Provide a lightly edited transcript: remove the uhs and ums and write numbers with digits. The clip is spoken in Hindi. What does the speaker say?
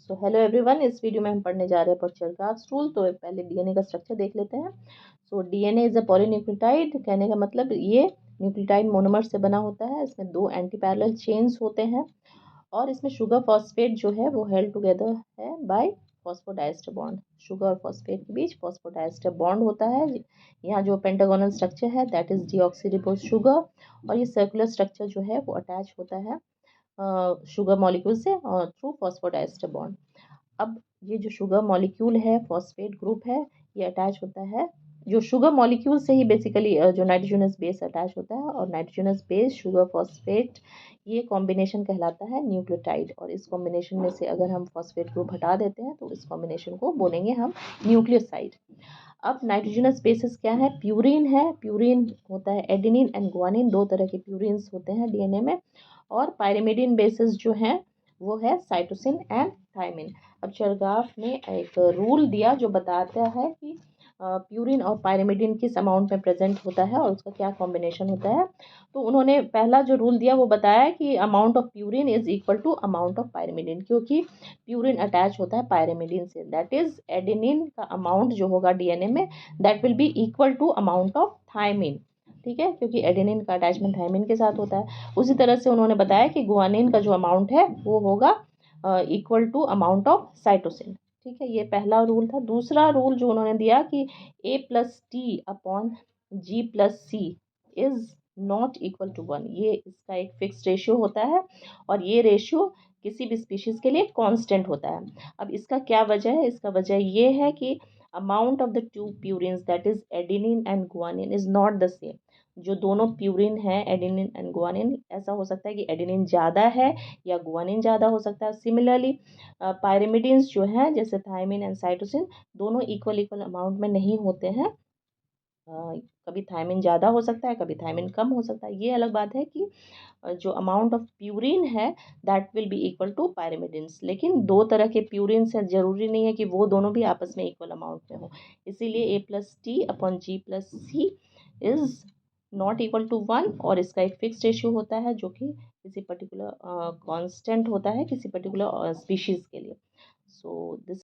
सो हेलो एवरीवन, इस वीडियो में हम पढ़ने जा रहे हैं पर्चरगार्ड्स रूल। तो पहले डीएनए का स्ट्रक्चर देख लेते हैं। So DNA is a polynucleotide. कहने का मतलब ये न्यूक्लियोटाइड मोनोमर से बना होता है। इसमें 2 एंटी पैरेलल चेन्स होते हैं और इसमें शुगर फॉस्फेट जो है वो हेल्ड टुगेदर है बाय फॉस्फोडाइएस्टर बॉन्ड। शुगर और फॉस्फेट के बीच फॉस्फोडाइएस्टर बॉन्ड होता है। यहाँ जो पेंटागोनल स्ट्रक्चर है दैट इज डीऑक्सीरिबोज शुगर, और ये सर्कुलर स्ट्रक्चर जो है वो अटैच होता है शुगर मॉलिक्यूल से और थ्रू फॉस्फोडाइएस्टर बॉन्ड। अब ये जो शुगर मॉलिक्यूल है, फॉस्फेट ग्रुप है, ये अटैच होता है जो शुगर मॉलिक्यूल से ही बेसिकली जो नाइट्रोजनस बेस अटैच होता है, और नाइट्रोजनस बेस शुगर फॉस्फेट ये कॉम्बिनेशन कहलाता है न्यूक्लियोटाइड। और इस कॉम्बिनेशन में से अगर हम फॉस्फेट ग्रुप हटा देते हैं तो इस कॉम्बिनेशन को बोलेंगे हम न्यूक्लियोसाइड। अब नाइट्रोजनस बेसिस क्या है? प्यूरिन है। प्यूरिन होता है एडेनिन एंड ग्वानिन, 2 तरह के प्यूरिन्स होते हैं डीएनए में। और पायरिमिडिन बेसिस जो है वो है साइटोसिन एंड थायमिन। अब चरगाफ ने एक रूल दिया जो बताता है कि प्यूरिन और पायरिमिडिन किस अमाउंट में प्रेजेंट होता है और उसका क्या कॉम्बिनेशन होता है। तो उन्होंने पहला जो रूल दिया वो बताया कि amount of purine is equal to amount of pyrimidine, क्योंकि प्यूरिन अटैच होता है पायरिमिडिन से। दैट इज एडेनिन का अमाउंट जो होगा डीएनए में that will be equal to amount of thymine. ठीक है, क्योंकि एडेनिन का अटैचमेंट थायमिन के साथ होता है। उसी तरह से उन्होंने बताया कि गुआनिन का जो अमाउंट है वो होगा equal to amount of cytosine. ठीक है, ये पहला रूल था। दूसरा रूल जो उन्होंने दिया कि A+T/G+C is not equal to 1। ये इसका एक फिक्स रेशियो होता है और ये रेशियो किसी भी स्पीशीज के लिए कांस्टेंट होता है। अब इसका क्या वजह है? इसका वजह ये है कि amount of the 2 purines that is adenine and guanine is not the same. जो दोनों प्यूरिन है एडेनिन एंड गुआनिन, ऐसा हो सकता है कि एडेनिन ज़्यादा है या गुआनिन ज़्यादा हो सकता है। सिमिलरली पायरिमिडिन्स जो हैं जैसे थायमिन एंड साइटोसिन, दोनों इक्वल अमाउंट में नहीं होते हैं। कभी थायमिन ज़्यादा हो सकता है, कभी थायमिन कम हो सकता है। ये अलग बात है कि जो अमाउंट ऑफ प्यूरिन है that will be equal to pyrimidines. लेकिन 2 तरह के प्यूरिन से ज़रूरी नहीं है कि वो दोनों भी आपस में इक्वल अमाउंट में हो। इसीलिए A+T/G+C is not equal to 1, और इसका एक फिक्स रेशियो होता है जो कि किसी पर्टिकुलर कांस्टेंट होता है किसी पर्टिकुलर स्पीशीज़ के लिए। So this